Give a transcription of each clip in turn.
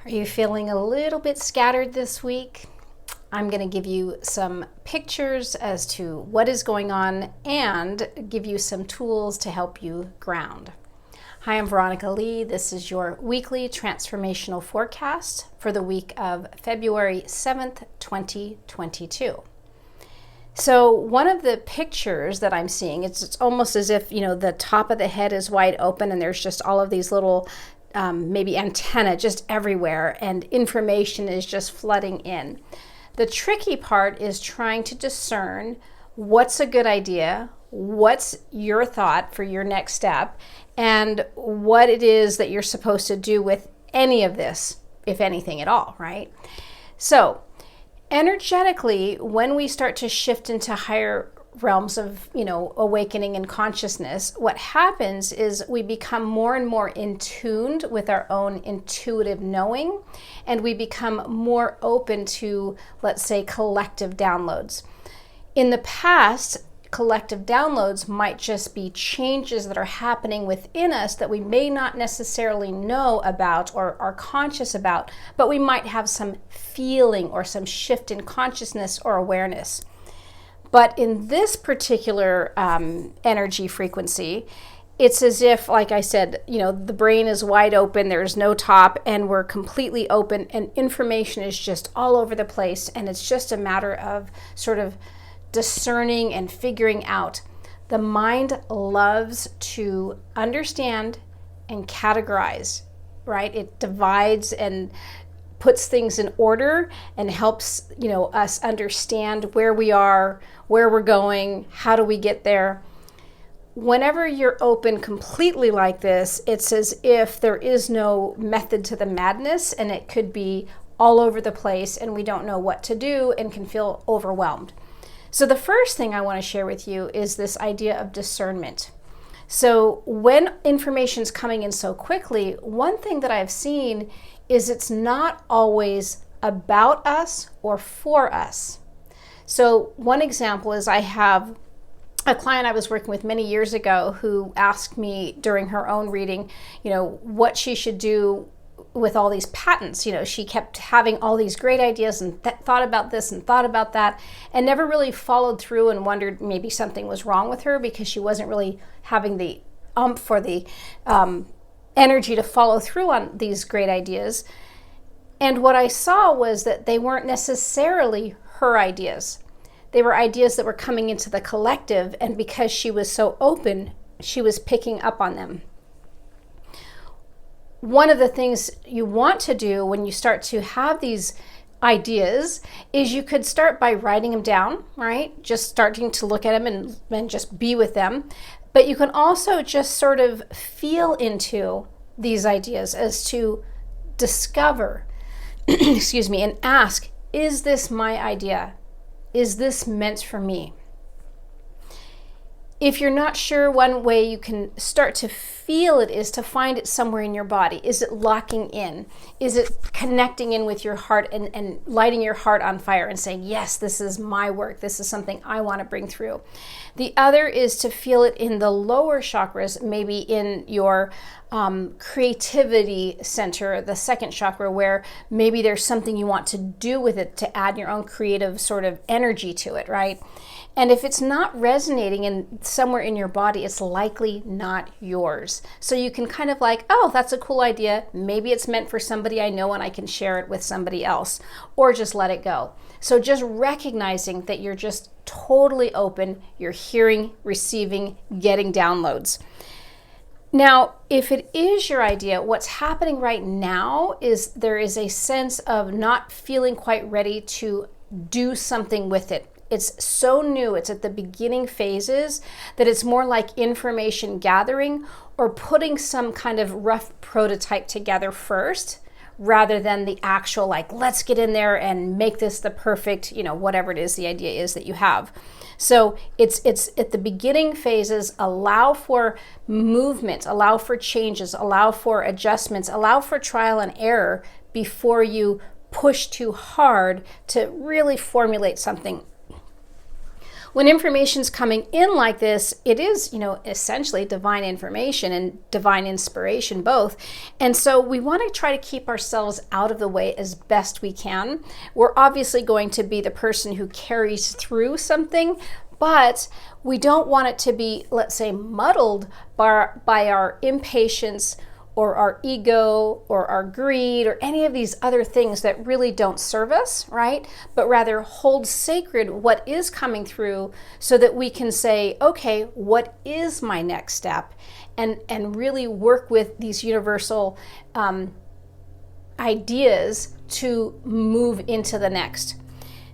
Are you feeling a little bit scattered this week? I'm going to give you some pictures as to what is going on and give you some tools to help you ground. Hi, I'm Veronica Lee. This is your weekly transformational forecast for the week of February 7th, 2022. So one of the pictures that I'm seeing, it's almost as if, the top of the head is wide open and there's just all of these little maybe antenna just everywhere, and information is just flooding in. The tricky part is trying to discern what's a good idea, what's your thought for your next step, and what it is that you're supposed to do with any of this, if anything at all, right? So energetically, when we start to shift into higher realms of, awakening and consciousness, what happens is we become more and more in tune with our own intuitive knowing, and we become more open to, let's say, collective downloads. In the past, collective downloads might just be changes that are happening within us that we may not necessarily know about or are conscious about, but we might have some feeling or some shift in consciousness or awareness. But in this particular energy frequency, it's as if, like I said, the brain is wide open, there's no top, and we're completely open, and information is just all over the place, and it's just a matter of sort of discerning and figuring out. The mind loves to understand and categorize, right? It divides and puts things in order and helps, us understand where we are, where we're going, how do we get there. Whenever you're open completely like this, it's as if there is no method to the madness, and it could be all over the place and we don't know what to do and can feel overwhelmed. So the first thing I want to share with you is this idea of discernment. So when information's coming in so quickly, one thing that I've seen is it's not always about us or for us. So one example is I have a client I was working with many years ago who asked me during her own reading, what she should do with all these patents. She kept having all these great ideas and thought about this and thought about that, and never really followed through, and wondered maybe something was wrong with her because she wasn't really having the for the energy to follow through on these great ideas. And what I saw was that they weren't necessarily her ideas. They were ideas that were coming into the collective, and because she was so open, she was picking up on them. One of the things you want to do when you start to have these ideas is you could start by writing them down, right? Just starting to look at them and just be with them. But you can also just sort of feel into these ideas as to discover, and ask, is this my idea? Is this meant for me? If you're not sure, one way you can start to feel it is to find it somewhere in your body. Is it locking in? Is it connecting in with your heart and lighting your heart on fire and saying, yes, this is my work. This is something I want to bring through. The other is to feel it in the lower chakras, maybe in your creativity center, the second chakra, where maybe there's something you want to do with it to add your own creative sort of energy to it, right? And if it's not resonating in somewhere in your body, it's likely not yours. So you can kind of like, oh, that's a cool idea. Maybe it's meant for somebody I know and I can share it with somebody else, or just let it go. So just recognizing that you're just totally open, you're hearing, receiving, getting downloads. Now, if it is your idea, what's happening right now is there is a sense of not feeling quite ready to do something with it. It's so new, it's at the beginning phases, that it's more like information gathering or putting some kind of rough prototype together first, rather than the actual, like, let's get in there and make this the perfect, whatever it is the idea is that you have. So it's at the beginning phases. Allow for movement, allow for changes, allow for adjustments, allow for trial and error before you push too hard to really formulate something. when information's coming in like this, it is, essentially divine information and divine inspiration both. And so we want to try to keep ourselves out of the way as best we can. We're obviously going to be the person who carries through something, but we don't want it to be, let's say, muddled by our impatience or our ego or our greed or any of these other things that really don't serve us, right? But rather hold sacred what is coming through so that we can say, okay, what is my next step? And really work with these universal ideas to move into the next.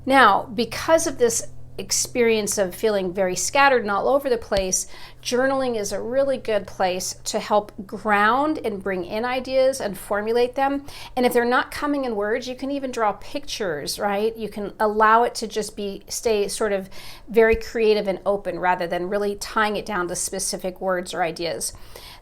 Now, because of this experience of feeling very scattered and all over the place, journaling is a really good place to help ground and bring in ideas and formulate them. And if they're not coming in words, you can even draw pictures, right? You can allow it to just stay sort of very creative and open rather than really tying it down to specific words or ideas.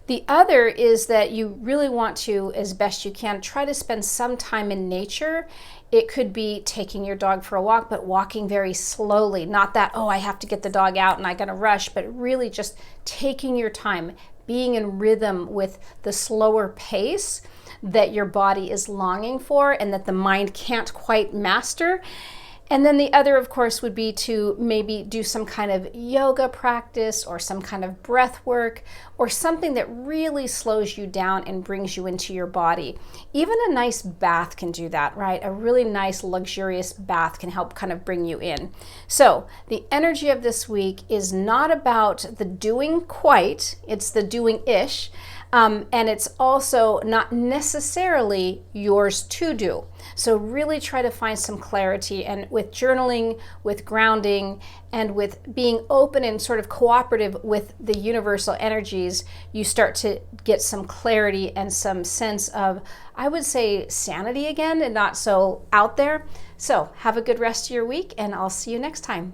The other is that you really want to, as best you can, try to spend some time in nature. It could be taking your dog for a walk, but walking very slowly. Not that, I have to get the dog out and I gotta rush, but really just taking your time, being in rhythm with the slower pace that your body is longing for and that the mind can't quite master. And then the other, of course, would be to maybe do some kind of yoga practice or some kind of breath work or something that really slows you down and brings you into your body. Even a nice bath can do that, right? A really nice, luxurious bath can help kind of bring you in. So the energy of this week is not about the doing quite, it's the doing-ish. And it's also not necessarily yours to do. So really try to find some clarity. And with journaling, with grounding, and with being open and sort of cooperative with the universal energies, you start to get some clarity and some sense of, I would say, sanity again and not so out there. So have a good rest of your week, and I'll see you next time.